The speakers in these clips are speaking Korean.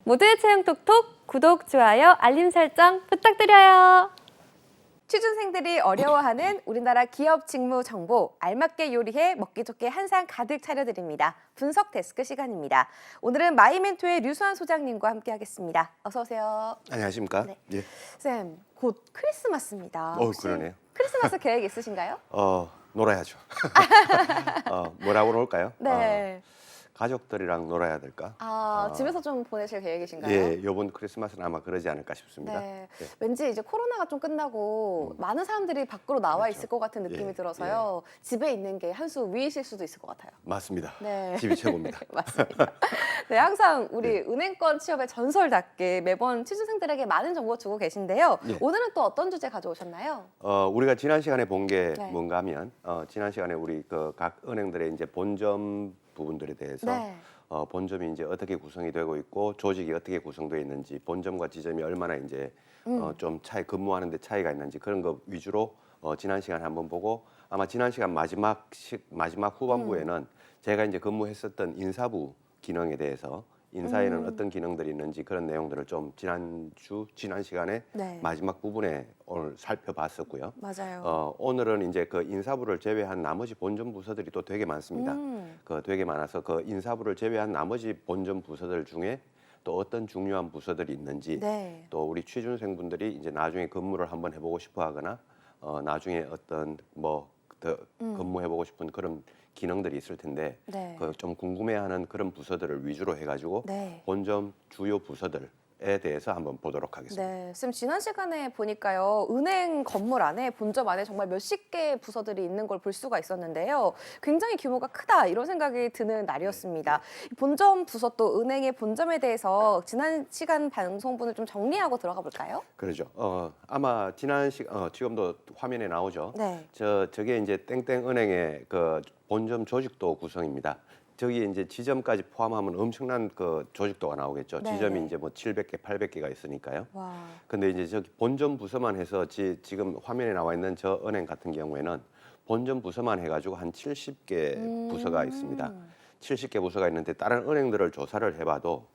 모두의 채용 톡톡 구독, 좋아요, 알림 설정 부탁드려요. 취준생들이 어려워하는 우리나라 기업 직무 정보 알맞게 요리해 먹기 좋게 한 상 가득 차려드립니다. 분석 데스크 시간입니다. 오늘은 마이멘토의 류수환 소장님과 함께하겠습니다. 어서 오세요. 안녕하십니까? 네. 예. 쌤, 곧 크리스마스입니다. 혹시 그러네요. 크리스마스 계획 있으신가요? 놀아야죠. 뭐라고 놀까요? 네. 가족들이랑 놀아야 될까? 집에서 좀 보내실 계획이신가요? 예, 이번 크리스마스는 아마 그러지 않을까 싶습니다. 네. 예. 왠지 이제 코로나가 좀 끝나고 많은 사람들이 밖으로 나와 그렇죠. 있을 것 같은 느낌이 예, 들어서요. 집에 있는 게 한 수 위이실 수도 있을 것 같아요. 맞습니다. 네. 집이 최고입니다. 맞습니다. 네, 항상 우리 은행권 취업의 전설답게 매번 취준생들에게 많은 정보 주고 계신데요. 예. 오늘은 또 어떤 주제 가져오셨나요? 우리가 지난 시간에 본 게 네. 뭔가 하면 지난 시간에 우리 그 각 은행들의 이제 본점 부분들에 대해서 네. 본점이 이제 어떻게 구성이 되고 있고 조직이 어떻게 구성되어 있는지 본점과 지점이 얼마나 이제 좀 근무하는데 차이가 있는지 그런 거 위주로 지난 시간에 한번 보고 아마 지난 시간 마지막 후반부에는 제가 이제 근무했었던 인사부 기능에 대해서 인사에는 어떤 기능들이 있는지 그런 내용들을 좀 지난 시간에 네. 마지막 부분에 오늘 살펴봤었고요. 맞아요. 오늘은 이제 그 인사부를 제외한 나머지 본점 부서들이 또 되게 많습니다. 되게 많아서 그 인사부를 제외한 나머지 본점 부서들 중에 또 어떤 중요한 부서들이 있는지 네. 또 우리 취준생분들이 이제 나중에 근무를 한번 해보고 싶어하거나 나중에 어떤 근무해보고 싶은 그런 기능들이 있을 텐데 네. 좀 궁금해하는 그런 부서들을 위주로 해가지고 네. 본점 주요 부서들에 대해서 한번 보도록 하겠습니다. 네, 쌤 지난 시간에 보니까요 은행 건물 안에 본점 안에 정말 몇십 개의 부서들이 있는 걸 볼 수가 있었는데요. 굉장히 규모가 크다 이런 생각이 드는 날이었습니다. 본점 부서 또 은행의 본점에 대해서 지난 시간 방송분을 좀 정리하고 들어가 볼까요? 그러죠. 아마 지금도 화면에 나오죠. 네. 저게 이제 땡땡은행의 그 본점 조직도 구성입니다. 저기 이제 지점까지 포함하면 엄청난 그 조직도가 나오겠죠. 네, 지점이 네. 이제 뭐 700개, 800개가 있으니까요. 와. 근데 이제 저기 본점 부서만 해서 지금 화면에 나와 있는 저 은행 같은 경우에는 본점 부서만 해가지고 한 70개 부서가 있습니다. 70개 부서가 있는데 다른 은행들을 조사를 해봐도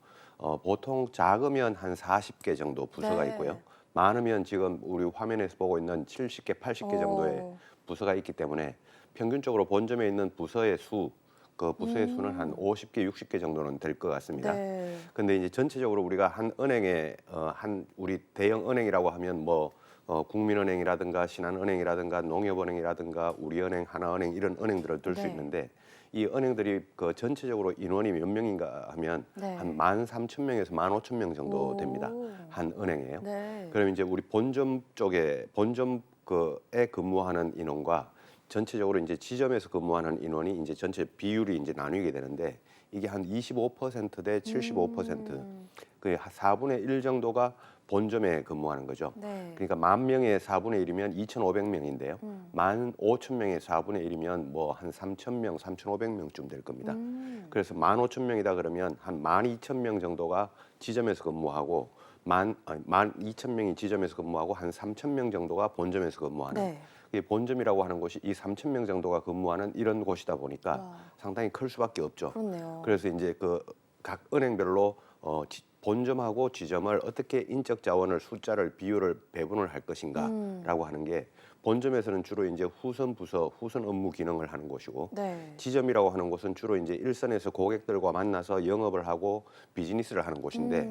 보통 작으면 한 40개 정도 부서가 네. 있고요. 많으면 지금 우리 화면에서 보고 있는 70개, 80개 정도의 부서가 있기 때문에 평균적으로 본점에 있는 부서의 수는 한 50개, 60개 정도는 될 것 같습니다. 네. 근데 이제 전체적으로 우리가 한 은행에 우리 대형 은행이라고 하면 국민은행이라든가 신한은행이라든가 농협은행이라든가 우리은행, 하나은행 이런 은행들을 들 수 네. 있는데 이 은행들이 그 전체적으로 인원이 몇 명인가 하면 네. 한 13,000명에서 15,000명 정도 오. 됩니다. 한 은행이에요. 네. 그럼 이제 우리 본점에 근무하는 인원과 전체적으로 이제 지점에서 근무하는 인원이 이제 전체 비율이 이제 나뉘게 되는데 이게 한 25%대 75%, 그 4분의 1 정도가 본점에 근무하는 거죠. 네. 그러니까 10,000명의 4분의 1이면 2,500명인데요. 15,000명의 4분의 1이면 뭐 한 3,000명, 3,500명쯤 될 겁니다. 그래서 15,000명이다 그러면 한 12,000명 정도가 지점에서 근무하고 12,000명이 지점에서 근무하고 한 3,000명 정도가 본점에서 근무하는. 네. 이 본점이라고 하는 곳이 이 3,000명 정도가 근무하는 이런 곳이다 보니까 와. 상당히 클 수밖에 없죠. 그렇네요. 그래서 이제 그 각 은행별로 본점하고 지점을 어떻게 인적 자원을 숫자를 비율을 배분을 할 것인가라고 하는 게 본점에서는 주로 이제 후선 부서, 후선 업무 기능을 하는 곳이고 네. 지점이라고 하는 곳은 주로 이제 일선에서 고객들과 만나서 영업을 하고 비즈니스를 하는 곳인데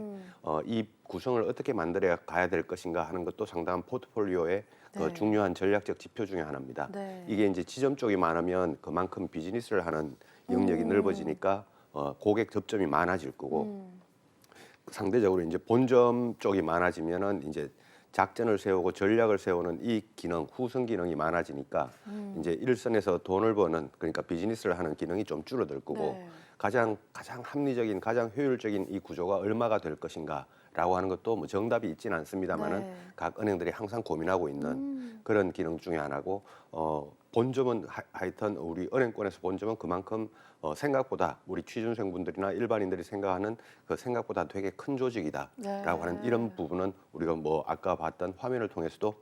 이 구성을 어떻게 만들어 가야 될 것인가 하는 것도 상당한 포트폴리오의 그 네. 중요한 전략적 지표 중에 하나입니다. 네. 이게 이제 지점 쪽이 많으면 그만큼 비즈니스를 하는 영역이 넓어지니까 고객 접점이 많아질 거고 상대적으로 이제 본점 쪽이 많아지면은 이제 작전을 세우고 전략을 세우는 이 기능, 후선 기능이 많아지니까 이제 일선에서 돈을 버는 그러니까 비즈니스를 하는 기능이 좀 줄어들 거고 네. 가장 합리적인, 가장 효율적인 이 구조가 얼마가 될 것인가라고 하는 것도 뭐 정답이 있지는 않습니다만은 네. 각 은행들이 항상 고민하고 있는 그런 기능 중에 하나고 본점은 하여튼 우리 은행권에서 본점은 그만큼 생각보다 우리 취준생분들이나 일반인들이 생각하는 그 생각보다 되게 큰 조직이다라고 네. 하는 이런 부분은 우리가 뭐 아까 봤던 화면을 통해서도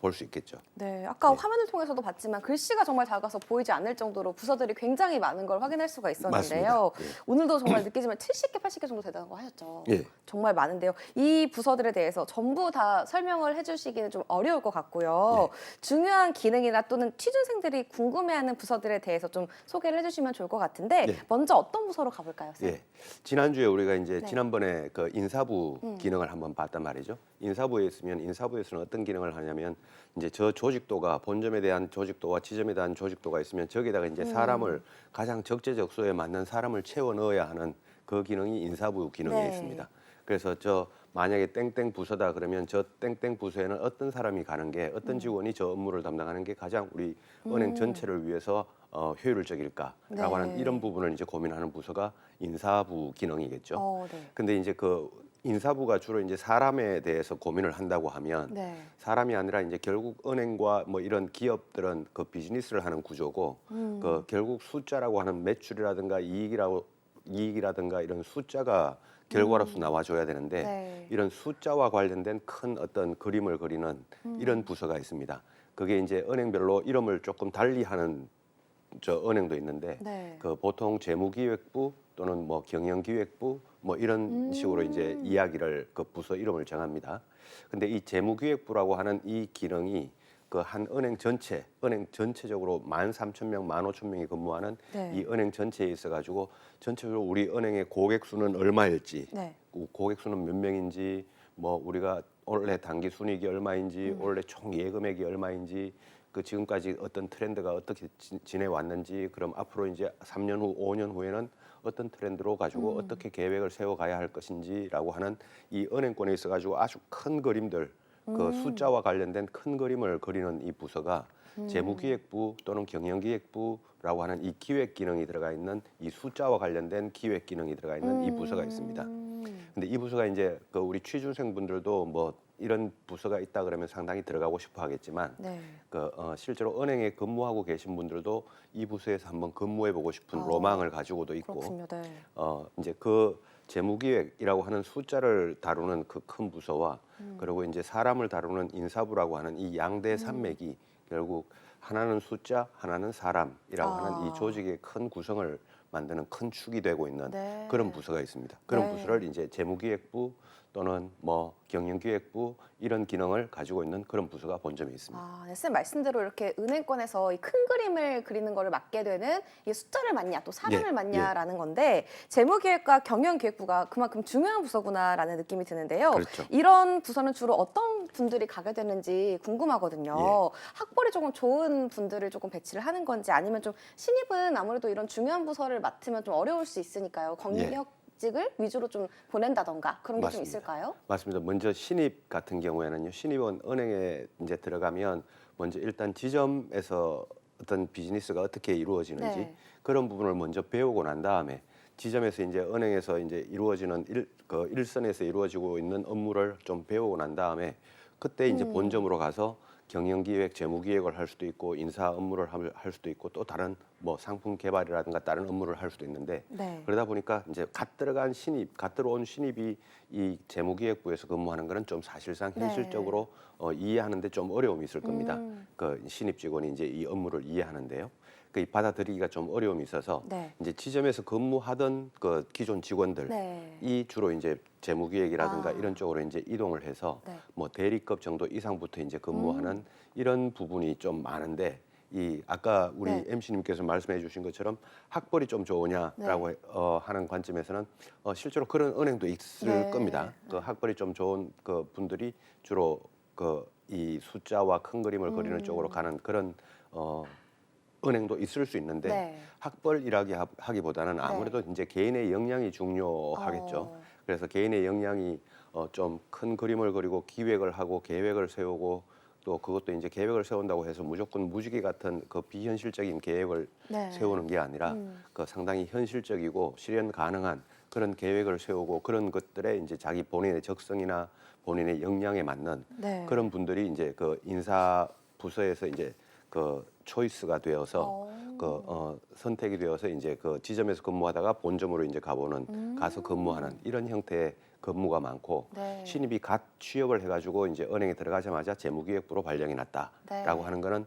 볼 수 있겠죠. 네, 아까 네. 화면을 통해서도 봤지만 글씨가 정말 작아서 보이지 않을 정도로 부서들이 굉장히 많은 걸 확인할 수가 있었는데요. 맞습니다. 예. 오늘도 정말 느끼지만 70개, 80개 정도 된다고 하셨죠. 예. 정말 많은데요. 이 부서들에 대해서 전부 다 설명을 해주시기는 좀 어려울 것 같고요. 중요한 기능이나 또는 취준생들이 궁금해하는 부서들에 대해서 좀 소개를 해주시면 좋을 것 같은데 네. 먼저 어떤 부서로 가볼까요, 쌤? 예. 지난주에 우리가 이제 네. 지난번에 그 인사부 기능을 한번 봤단 말이죠. 인사부에 있으면 인사부에서는 어떤 기능을 하냐면 이제 저 조직도가 본점에 대한 조직도와 지점에 대한 조직도가 있으면 저기다가 이제 사람을 가장 적재적소에 맞는 사람을 채워 넣어야 하는 그 기능이 인사부 기능에 네. 있습니다. 그래서 저 만약에 땡땡 부서다 그러면 저 땡땡 부서에는 어떤 사람이 가는 게 어떤 직원이 저 업무를 담당하는 게 가장 우리 은행 전체를 위해서 효율적일까라고 네. 하는 이런 부분을 이제 고민하는 부서가 인사부 기능이겠죠. 네. 근데 이제 그 인사부가 주로 이제 사람에 대해서 고민을 한다고 하면 네. 사람이 아니라 이제 결국 은행과 뭐 이런 기업들은 그 비즈니스를 하는 구조고 그 결국 숫자라고 하는 매출이라든가 이익이라든가 이런 숫자가 결과로서 나와줘야 되는데 네. 이런 숫자와 관련된 큰 어떤 그림을 그리는 이런 부서가 있습니다. 그게 이제 은행별로 이름을 조금 달리하는 저 은행도 있는데 네. 그 보통 재무기획부 또는 뭐 경영기획부 뭐 이런 식으로 이제 이야기를 그 부서 이름을 정합니다. 근데 이 재무기획부라고 하는 이 기능이 그 한 은행 전체적으로 13,000명, 15,000명이 근무하는 네. 이 은행 전체에 있어 가지고 전체적으로 우리 은행의 고객 수는 얼마일지, 네. 고객 수는 몇 명인지, 뭐 우리가 올해 단기 순이익이 얼마인지, 올해 총 예금액이 얼마인지, 그 지금까지 어떤 트렌드가 어떻게 지내왔는지, 그럼 앞으로 이제 3년 후, 5년 후에는 어떤 트렌드로 가지고 어떻게 계획을 세워가야 할 것인지라고 하는 이 은행권에 있어 가지고 아주 큰 그림들, 그 숫자와 관련된 큰 그림을 그리는 이 부서가 재무기획부 또는 경영기획부라고 하는 이 기획 기능이 들어가 있는 이 숫자와 관련된 기획 기능이 들어가 있는 이 부서가 있습니다. 근데 이 부서가 이제 그 우리 취준생분들도 뭐 이런 부서가 있다 그러면 상당히 들어가고 싶어 하겠지만 네. 실제로 은행에 근무하고 계신 분들도 이 부서에서 한번 근무해 보고 싶은 로망을 가지고도 있고 그렇군요. 네. 이제 그 재무기획이라고 하는 숫자를 다루는 그 큰 부서와 그리고 이제 사람을 다루는 인사부라고 하는 이 양대 산맥이 결국 하나는 숫자, 하나는 사람이라고 하는 이 조직의 큰 구성을 만드는 큰 축이 되고 있는 네. 그런 부서가 있습니다. 그런 네. 부서를 이제 재무기획부 또는 뭐 경영기획부 이런 기능을 가지고 있는 그런 부서가 본점에 있습니다. 네, 쌤 말씀대로 이렇게 은행권에서 이 큰 그림을 그리는 거를 맡게 되는 이 숫자를 맡냐 또 사람을 예, 맡냐라는 건데 재무기획과 경영기획부가 그만큼 중요한 부서구나라는 느낌이 드는데요. 그렇죠. 이런 부서는 주로 어떤 분들이 가게 되는지 궁금하거든요. 예. 학벌이 조금 좋은 분들을 조금 배치를 하는 건지 아니면 좀 신입은 아무래도 이런 중요한 부서를 맡으면 좀 어려울 수 있으니까요. 경력직을 위주로 좀 보낸다던가 그런 게 좀 맞습니다. 있을까요? 맞습니다. 먼저 신입 같은 경우에는요. 신입은 은행에 이제 들어가면 먼저 일단 지점에서 어떤 비즈니스가 어떻게 이루어지는지 네. 그런 부분을 먼저 배우고 난 다음에 지점에서 이제 은행에서 이제 이루어지는 일선에서 이루어지고 있는 업무를 좀 배우고 난 다음에 그때 이제 본점으로 가서 경영기획, 재무기획을 할 수도 있고 인사 업무를 할 수도 있고 또 다른 뭐 상품 개발이라든가 다른 업무를 할 수도 있는데 네. 그러다 보니까 이제 갓 들어온 신입이 이 재무기획부에서 근무하는 거는 좀 사실상 네. 현실적으로 이해하는데 좀 어려움이 있을 겁니다. 그 신입 직원이 이제 이 업무를 이해하는데요. 그 받아들이기가 좀 어려움이 있어서 네. 이제 지점에서 근무하던 그 기존 직원들 네. 이 주로 이제 재무기획이라든가 아. 이런 쪽으로 이제 이동을 해서 네. 뭐 대리급 정도 이상부터 이제 근무하는 이런 부분이 좀 많은데 이 아까 우리 네. MC님께서 말씀해 주신 것처럼 학벌이 좀 좋으냐라고 하는 관점에서는 실제로 그런 은행도 있을 네. 겁니다. 그 학벌이 좀 좋은 그 분들이 주로 그 이 숫자와 큰 그림을 그리는 쪽으로 가는 그런 은행도 있을 수 있는데 네. 학벌이라기 하기보다는 아무래도 이제 개인의 역량이 중요하겠죠. 어. 그래서 개인의 역량이 좀 큰 그림을 그리고 기획을 하고 계획을 세우고 또 그것도 이제 계획을 세운다고 해서 무조건 무지개 같은 그 비현실적인 계획을 네. 세우는 게 아니라 그 상당히 현실적이고 실현 가능한 그런 계획을 세우고 그런 것들에 이제 자기 본인의 적성이나 본인의 역량에 맞는 네. 그런 분들이 이제 그 인사 부서에서 이제 그 초이스가 되어서 선택이 되어서 이제 그 지점에서 근무하다가 본점으로 이제 가서 근무하는 이런 형태의 근무가 많고 네. 신입이 갓 취업을 해가지고 이제 은행에 들어가자마자 재무기획부로 발령이 났다라고 네. 하는 거는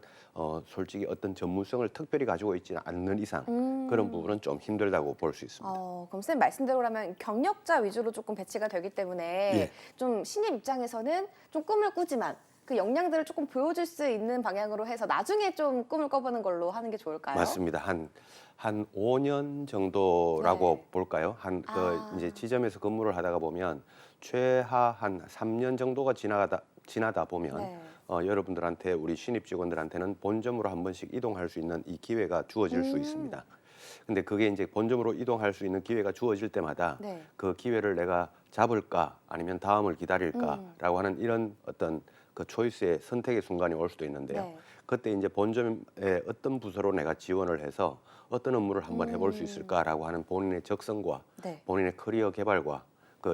솔직히 어떤 전문성을 특별히 가지고 있지는 않는 이상 그런 부분은 좀 힘들다고 볼 수 있습니다. 그럼 쌤 말씀대로라면 경력자 위주로 조금 배치가 되기 때문에 예. 좀 신입 입장에서는 좀 꿈을 꾸지만 그 역량들을 조금 보여줄 수 있는 방향으로 해서 나중에 좀 꿈을 꿔보는 걸로 하는 게 좋을까요? 맞습니다. 한 5년 정도라고 네. 볼까요? 아. 이제 지점에서 근무를 하다가 보면 최하 한 3년 정도가 지나다 보면 네. 여러분들한테 우리 신입 직원들한테는 본점으로 한 번씩 이동할 수 있는 이 기회가 주어질 수 있습니다. 근데 그게 이제 본점으로 이동할 수 있는 기회가 주어질 때마다 네. 그 기회를 내가 잡을까 아니면 다음을 기다릴까라고 하는 이런 어떤 그 초이스의 선택의 순간이 올 수도 있는데요. 네. 그때 이제 본점의 어떤 부서로 내가 지원을 해서 어떤 업무를 한번 해볼 수 있을까라고 하는 본인의 적성과 네. 본인의 커리어 개발과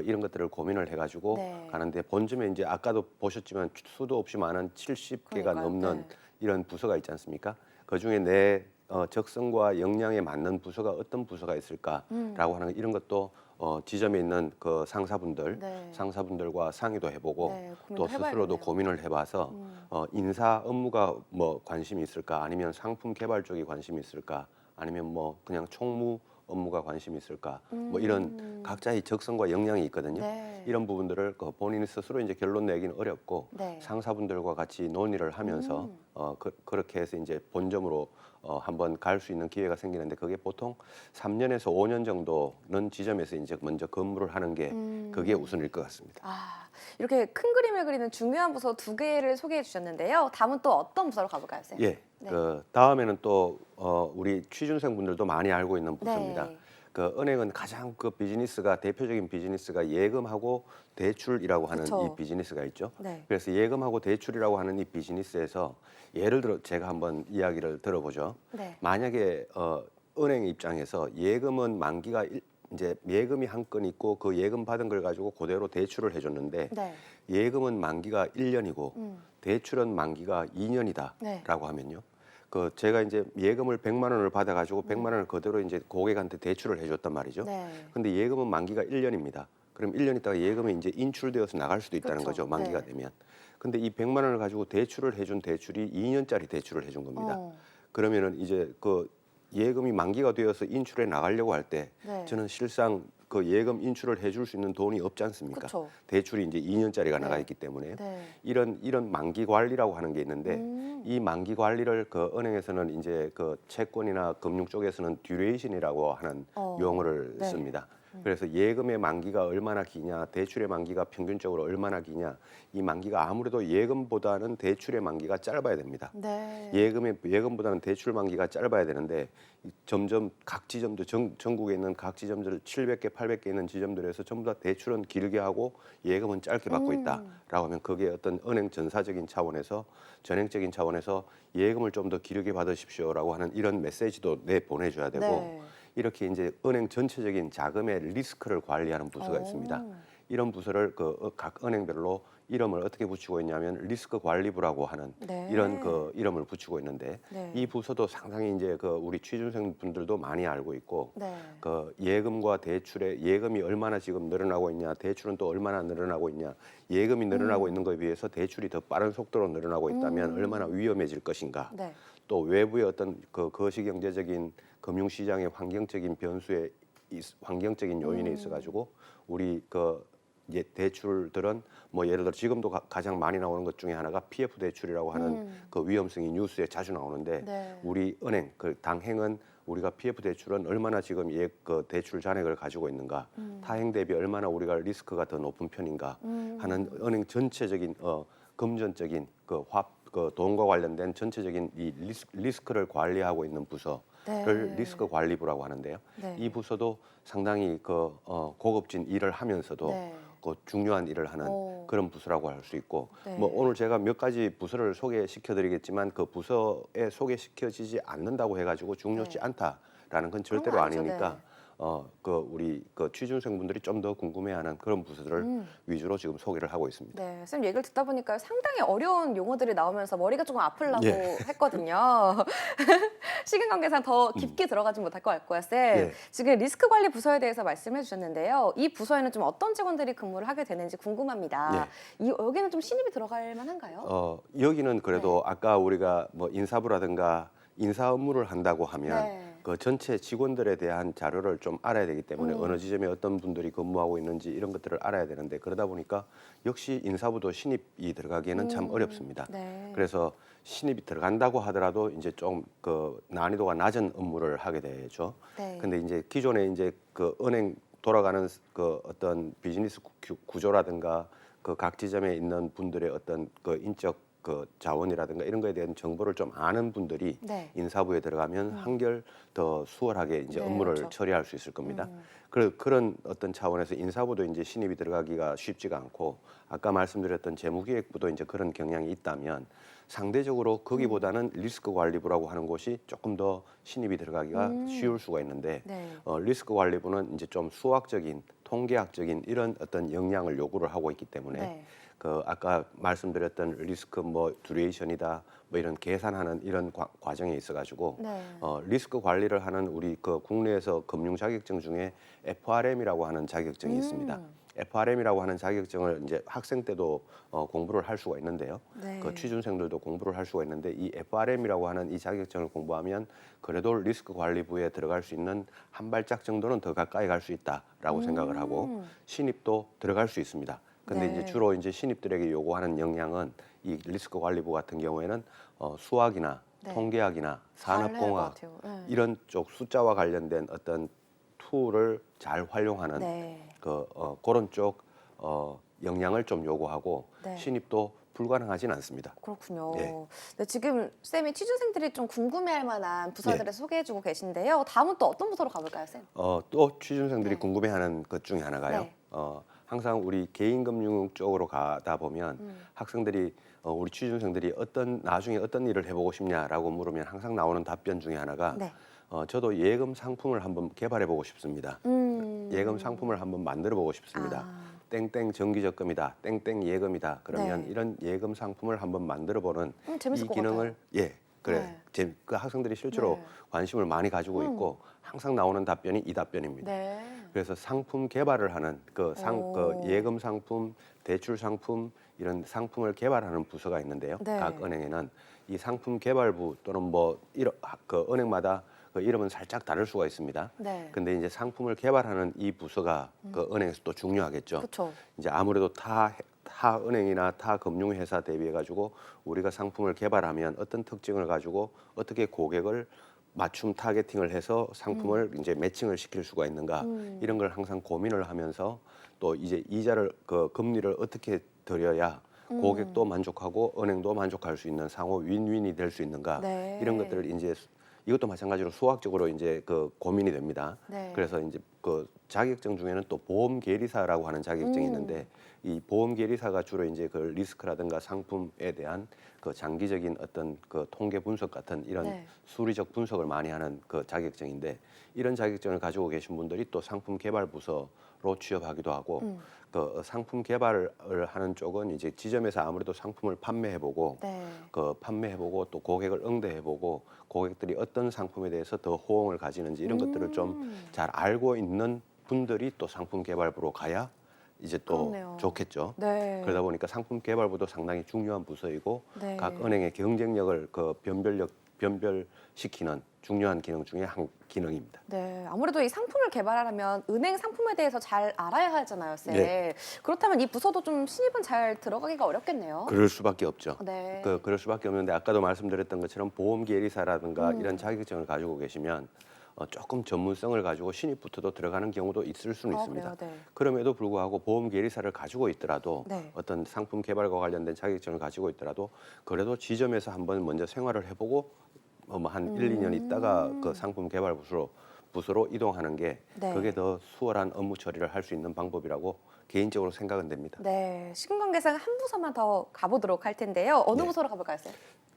이런 것들을 고민을 해가지고 네. 가는데 본점에 이제 아까도 보셨지만 수도 없이 많은 70개가 그러니까요. 넘는 네. 이런 부서가 있지 않습니까? 그 중에 내 적성과 역량에 맞는 부서가 어떤 부서가 있을까라고 하는 이런 것도 지점에 있는 그 네. 상사분들과 상의도 해보고 네, 고민도 또 스스로도 해봐야겠네요. 고민을 해봐서 인사 업무가 뭐 관심이 있을까 아니면 상품 개발 쪽이 관심이 있을까 아니면 뭐 그냥 총무 업무가 관심이 있을까 뭐 이런 각자의 적성과 역량이 있거든요. 네. 이런 부분들을 본인 스스로 이제 결론 내기는 어렵고 네. 상사분들과 같이 논의를 하면서 그렇게 해서 이제 본점으로 한번 갈 수 있는 기회가 생기는데 그게 보통 3년에서 5년 정도는 지점에서 이제 먼저 근무를 하는 게 그게 우선일 것 같습니다. 이렇게 큰 그림을 그리는 중요한 부서 두 개를 소개해 주셨는데요. 다음은 또 어떤 부서로 가볼까요, 쌤? 예. 네. 그 다음에는 또 우리 취준생분들도 많이 알고 있는 부서입니다. 네. 그 은행은 가장 그 비즈니스가 대표적인 비즈니스가 예금하고 대출이라고 하는 그쵸. 이 비즈니스가 있죠. 네. 그래서 예금하고 대출이라고 하는 이 비즈니스에서 예를 들어 제가 한번 이야기를 들어보죠. 네. 만약에 은행 입장에서 예금은 만기가 이제 예금이 한 건 있고 그 예금 받은 걸 가지고 그대로 대출을 해줬는데 네. 예금은 만기가 1년이고 대출은 만기가 2년이다라고 네. 하면요. 그 제가 이제 예금을 100만 원을 받아 가지고 100만 원을 그대로 이제 고객한테 대출을 해줬단 말이죠. 네. 근데 예금은 만기가 1년입니다. 그럼 1년 있다가 예금이 이제 인출되어서 나갈 수도 있다는 그렇죠. 거죠. 만기가 네. 되면. 근데 이 100만 원을 가지고 대출을 해준 대출이 2년짜리 대출을 해준 겁니다. 어. 그러면은 이제 그 예금이 만기가 되어서 인출해 나가려고 할 때 네. 저는 실상 그 예금 인출을 해줄 수 있는 돈이 없지 않습니까? 그쵸. 대출이 이제 2년짜리가 나가 네. 있기 때문에 네. 이런 만기 관리라고 하는 게 있는데 이 만기 관리를 그 은행에서는 이제 그 채권이나 금융 쪽에서는 듀레이션이라고 하는 용어를 네. 씁니다. 그래서 예금의 만기가 얼마나 기냐, 대출의 만기가 평균적으로 얼마나 기냐, 이 만기가 아무래도 예금보다는 대출의 만기가 짧아야 됩니다. 네. 예금보다는 대출 만기가 짧아야 되는데 점점 각 지점들 전국에 있는 각 지점들 700개, 800개 있는 지점들에서 전부 다 대출은 길게 하고 예금은 짧게 받고 있다라고 하면 그게 어떤 은행 전사적인 차원에서 전행적인 차원에서 예금을 좀 더 길게 받으십시오라고 하는 이런 메시지도 보내줘야 되고 네. 이렇게 이제 은행 전체적인 자금의 리스크를 관리하는 부서가 있습니다. 이런 부서를 각 은행별로 이름을 어떻게 붙이고 있냐면 리스크 관리부라고 하는 네. 이런 그 이름을 붙이고 있는데 네. 이 부서도 상당히 이제 그 우리 취준생 분들도 많이 알고 있고 네. 그 예금과 대출의 예금이 얼마나 지금 늘어나고 있냐, 대출은 또 얼마나 늘어나고 있냐, 예금이 늘어나고 있는 것에 비해서 대출이 더 빠른 속도로 늘어나고 있다면 얼마나 위험해질 것인가. 네. 또 외부의 어떤 그 거시경제적인 금융시장의 환경적인 요인에 있어가지고 우리 대출들은 뭐 예를 들어 지금도 가장 많이 나오는 것 중에 하나가 PF 대출이라고 하는 그 위험성이 뉴스에 자주 나오는데 네. 우리 은행 그 당행은 우리가 PF 대출은 얼마나 지금 그 대출 잔액을 가지고 있는가, 타행 대비 얼마나 우리가 리스크가 더 높은 편인가 하는 은행 전체적인 금전적인 그 돈과 관련된 전체적인 이 리스크를 관리하고 있는 부서를 네. 리스크 관리부라고 하는데요. 네. 이 부서도 상당히 고급진 일을 하면서도 네. 그 중요한 일을 하는 그런 부서라고 할 수 있고 네. 뭐 오늘 제가 몇 가지 부서를 소개시켜드리겠지만 그 부서에 소개시켜지지 않는다고 해가지고 중요치 네. 않다라는 건 절대로 그런 거 아니죠. 아니니까 우리 취준생분들이 좀 더 궁금해하는 그런 부서들을 위주로 지금 소개를 하고 있습니다. 네, 쌤 얘기를 듣다 보니까 상당히 어려운 용어들이 나오면서 머리가 조금 아플라고 예. 했거든요. 시간 관계상 더 깊게 들어가진 못할 것 같고요, 쌤. 예. 지금 리스크 관리 부서에 대해서 말씀해 주셨는데요. 이 부서에는 좀 어떤 직원들이 근무를 하게 되는지 궁금합니다. 여기는 좀 신입이 들어갈 만한가요? 여기는 그래도 아까 우리가 뭐 인사부라든가 인사 업무를 한다고 하면 네. 그 전체 직원들에 대한 자료를 좀 알아야 되기 때문에 어느 지점에 어떤 분들이 근무하고 있는지 이런 것들을 알아야 되는데 그러다 보니까 역시 인사부도 신입이 들어가기에는 참 어렵습니다. 네. 그래서 신입이 들어간다고 하더라도 이제 좀 그 난이도가 낮은 업무를 하게 되죠. 네. 근데 이제 기존에 이제 그 은행 돌아가는 그 어떤 비즈니스 구조라든가 그 각 지점에 있는 분들의 어떤 그 인적 그 자원이라든가 이런 거에 대한 정보를 좀 아는 분들이 네. 인사부에 들어가면 한결 더 수월하게 이제 네, 업무를 그렇죠. 처리할 수 있을 겁니다. 그런 어떤 차원에서 인사부도 이제 신입이 들어가기가 쉽지가 않고 아까 말씀드렸던 재무기획부도 이제 그런 경향이 있다면 상대적으로 거기보다는 리스크 관리부라고 하는 곳이 조금 더 신입이 들어가기가 쉬울 수가 있는데 네. 리스크 관리부는 이제 좀 수학적인 통계학적인 이런 어떤 역량을 요구를 하고 있기 때문에 네. 그 아까 말씀드렸던 리스크 뭐 듀레이션이다 뭐 이런 계산하는 이런 과정에 있어 가지고 네. 리스크 관리를 하는 우리 그 국내에서 금융 자격증 중에 FRM이라고 하는 자격증이 있습니다. FRM이라고 하는 자격증을 이제 학생 때도 공부를 할 수가 있는데요. 네. 그 취준생들도 공부를 할 수가 있는데 이 FRM이라고 하는 이 자격증을 공부하면 그래도 리스크 관리부에 들어갈 수 있는 한 발짝 정도는 더 가까이 갈 수 있다라고 생각을 하고 신입도 들어갈 수 있습니다. 근데 네. 이제 주로 이제 신입들에게 요구하는 역량은 이 리스크 관리부 같은 경우에는 수학이나 네. 통계학이나 잘 해야 산업공학 될 것 같아요. 네. 이런 쪽 숫자와 관련된 어떤 툴을 잘 활용하는 네. 그런 쪽 역량을 좀 요구하고 네. 신입도 불가능하진 않습니다. 그렇군요. 예. 네, 지금 쌤이 취준생들이 좀 궁금해할 만한 부서들을 예. 소개해주고 계신데요. 다음은 또 어떤 부서로 가볼까요, 쌤? 또 취준생들이 네. 궁금해하는 것 중에 하나가요. 네. 항상 우리 개인금융 쪽으로 가다 보면 학생들이 우리 취준생들이 나중에 어떤 일을 해보고 싶냐라고 물으면 항상 나오는 답변 중에 하나가 네. 저도 예금 상품을 한번 개발해보고 싶습니다. 예금 상품을 한번 만들어보고 싶습니다. 아. 땡땡 정기적금이다, 땡땡 예금이다. 그러면 네. 이런 예금 상품을 한번 만들어보는 재밌을 이 것 기능을 그래. 네. 그 학생들이 실제로 네. 관심을 많이 가지고 있고 항상 나오는 답변이 이 답변입니다. 네. 그래서 상품 개발을 하는 그 오. 예금 상품, 대출 상품 이런 상품을 개발하는 부서가 있는데요. 네. 각 은행에는 이 상품 개발부 또는 뭐 그 은행마다 그 이름은 살짝 다를 수가 있습니다. 네. 근데 이제 상품을 개발하는 이 부서가 그 은행에서 또 중요하겠죠. 그렇죠. 이제 아무래도 타 은행이나 타 금융회사 대비해 가지고 우리가 상품을 개발하면 어떤 특징을 가지고 어떻게 고객을 맞춤 타겟팅을 해서 상품을 이제 매칭을 시킬 수가 있는가 이런 걸 항상 고민을 하면서 또 이제 이자를 그 금리를 어떻게 드려야 고객도 만족하고 은행도 만족할 수 있는 상호 윈윈이 될 수 있는가 네. 이런 것들을 이제 이것도 마찬가지로 수학적으로 이제 그 고민이 됩니다. 네. 그래서 이제 그 자격증 중에는 또 보험 계리사라고 하는 자격증이 있는데 이 보험 계리사가 주로 이제 그 리스크라든가 상품에 대한 그 장기적인 어떤 그 통계 분석 같은 이런 네. 수리적 분석을 많이 하는 그 자격증인데 이런 자격증을 가지고 계신 분들이 또 상품 개발 부서로 취업하기도 하고 그 상품 개발을 하는 쪽은 이제 지점에서 아무래도 상품을 판매해보고 네. 그 판매해보고 또 고객을 응대해보고 고객들이 어떤 상품에 대해서 더 호응을 가지는지 이런 것들을 좀 잘 알고 있는 분들이 또 상품 개발부로 가야 이제 또 그렇네요. 좋겠죠. 네. 그러다 보니까 상품 개발부도 상당히 중요한 부서이고 네. 각 은행의 경쟁력을 그 변별시키는 중요한 기능 중에 한 기능입니다. 네, 아무래도 이 상품을 개발하려면 은행 상품에 대해서 잘 알아야 하잖아요, 쌤. 네. 그렇다면 이 부서도 좀 신입은 잘 들어가기가 어렵겠네요. 그럴 수밖에 없죠. 네. 그럴 수밖에 없는데 아까도 말씀드렸던 것처럼 보험 계리사라든가 이런 자격증을 가지고 계시면 조금 전문성을 가지고 신입부터도 들어가는 경우도 있을 수는 있습니다. 그래요? 네. 그럼에도 불구하고 보험 계리사를 가지고 있더라도 네. 어떤 상품 개발과 관련된 자격증을 가지고 있더라도 그래도 지점에서 한번 먼저 생활을 해보고 한 1, 2년 있다가 그 상품 개발 부서로 이동하는 게 네. 그게 더 수월한 업무 처리를 할 수 있는 방법이라고 개인적으로 생각은 됩니다. 네, 시간 관계상 한 부서만 더 가보도록 할 텐데요. 어느 네. 부서로 가볼까요, 쌤?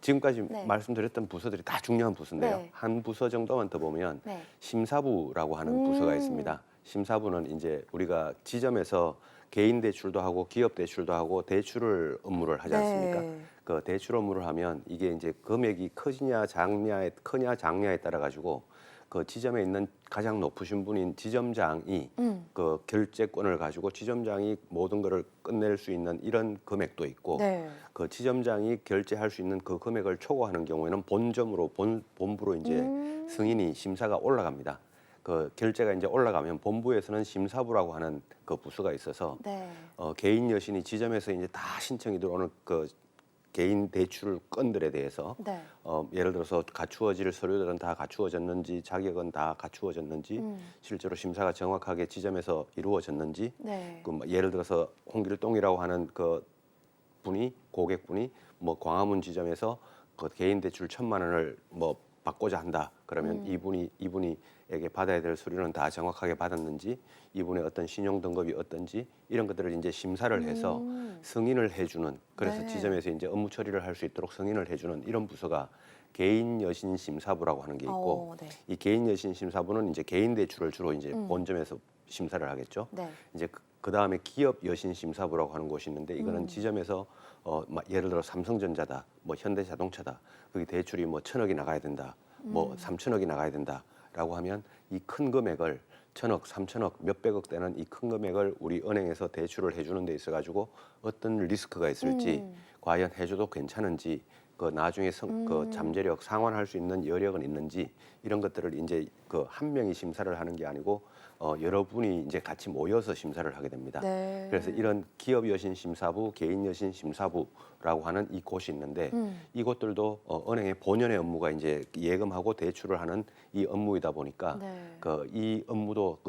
지금까지 네. 말씀드렸던 부서들이 다 중요한 부서인데요. 네. 한 부서 정도만 더 보면 네. 심사부라고 하는 부서가 있습니다. 심사부는 이제 우리가 지점에서 개인 대출도 하고 기업 대출도 하고 대출을 업무를 하지 않습니까? 네. 그 대출 업무를 하면 이게 이제 금액이 크냐 작냐에 따라 가지고 그 지점에 있는 가장 높으신 분인 지점장이 그 결재권을 가지고 지점장이 모든 것을 끝낼 수 있는 이런 금액도 있고 네. 그 지점장이 결제할 수 있는 그 금액을 초과하는 경우에는 본점으로 본부로 이제 승인이 심사가 올라갑니다. 그 결제가 이제 올라가면 본부에서는 심사부라고 하는 그 부서가 있어서 네. 개인 여신이 지점에서 이제 다 신청이 들어오는 그 개인 대출 건들에 대해서 네. 예를 들어서 갖추어질 서류들은 다 갖추어졌는지 자격은 다 갖추어졌는지 실제로 심사가 정확하게 지점에서 이루어졌는지 네. 그 예를 들어서 홍길동이라고 하는 그 분이 고객분이 뭐 광화문 지점에서 그 개인 대출 1,000만 원을 뭐 받고자 한다. 그러면 이분이에게 받아야 될 서류는 다 정확하게 받았는지 이분의 어떤 신용 등급이 어떤지 이런 것들을 이제 심사를 해서 승인을 해주는 그래서 네. 지점에서 이제 업무 처리를 할 수 있도록 승인을 해주는 이런 부서가 개인 여신 심사부라고 하는 게 있고 네. 이 개인 여신 심사부는 이제 개인 대출을 주로 이제 본점에서 심사를 하겠죠. 네. 이제 그 다음에 기업 여신 심사부라고 하는 곳이 있는데 이거는 지점에서 예를 들어 삼성전자다, 뭐 현대자동차다, 거기 대출이 뭐 1,000억이 나가야 된다, 뭐 3,000억이 나가야 된다라고 하면 이 큰 금액을 1,000억, 3,000억, 몇백억 되는 이 큰 금액을 우리 은행에서 대출을 해주는 데 있어 가지고 어떤 리스크가 있을지 과연 해줘도 괜찮은지 그 나중에 그 잠재력 상환할 수 있는 여력은 있는지 이런 것들을 이제 그 한 명이 심사를 하는 게 아니고 여러분이 이제 같이 모여서 심사를 하게 됩니다. 네. 그래서 이런 기업 여신 심사부, 개인 여신 심사부라고 하는 이 곳이 있는데 이곳들도 은행의 본연의 업무가 이제 예금하고 대출을 하는 이 업무이다 보니까 네. 그 이 업무도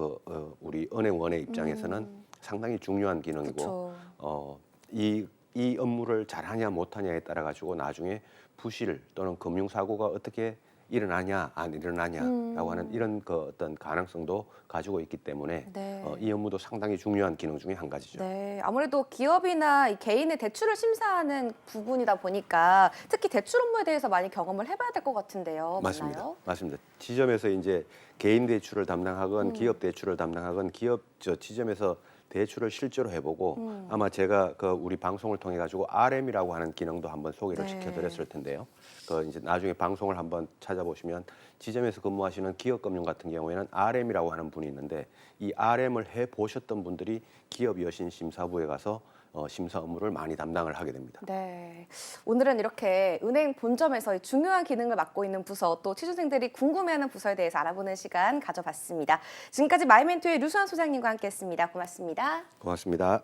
우리 은행원의 입장에서는 상당히 중요한 기능이고 그쵸. 이 업무를 잘하냐 못하냐에 따라 가지고 나중에 부실 또는 금융 사고가 어떻게 일어나냐 안 일어나냐라고 하는 이런 그 어떤 가능성도 가지고 있기 때문에 네. 이 업무도 상당히 중요한 기능 중에 한 가지죠. 네, 아무래도 기업이나 이 개인의 대출을 심사하는 부분이다 보니까 특히 대출 업무에 대해서 많이 경험을 해봐야 될 것 같은데요. 맞습니다. 맞나요? 맞습니다. 지점에서 이제 개인 대출을 담당하건 기업 대출을 담당하건 지점에서 대출을 실제로 해보고 아마 제가 그 우리 방송을 통해 가지고 RM이라고 하는 기능도 한번 소개를 네. 시켜드렸을 텐데요. 그 이제 나중에 방송을 한번 찾아보시면 지점에서 근무하시는 기업금융 같은 경우에는 RM이라고 하는 분이 있는데 이 RM을 해 보셨던 분들이 기업 여신 심사부에 가서 심사 업무를 많이 담당을 하게 됩니다. 네, 오늘은 이렇게 은행 본점에서 이 중요한 기능을 맡고 있는 부서 또 취준생들이 궁금해하는 부서에 대해서 알아보는 시간 가져봤습니다. 지금까지 마이멘토의 류수환 소장님과 함께했습니다. 고맙습니다. 고맙습니다.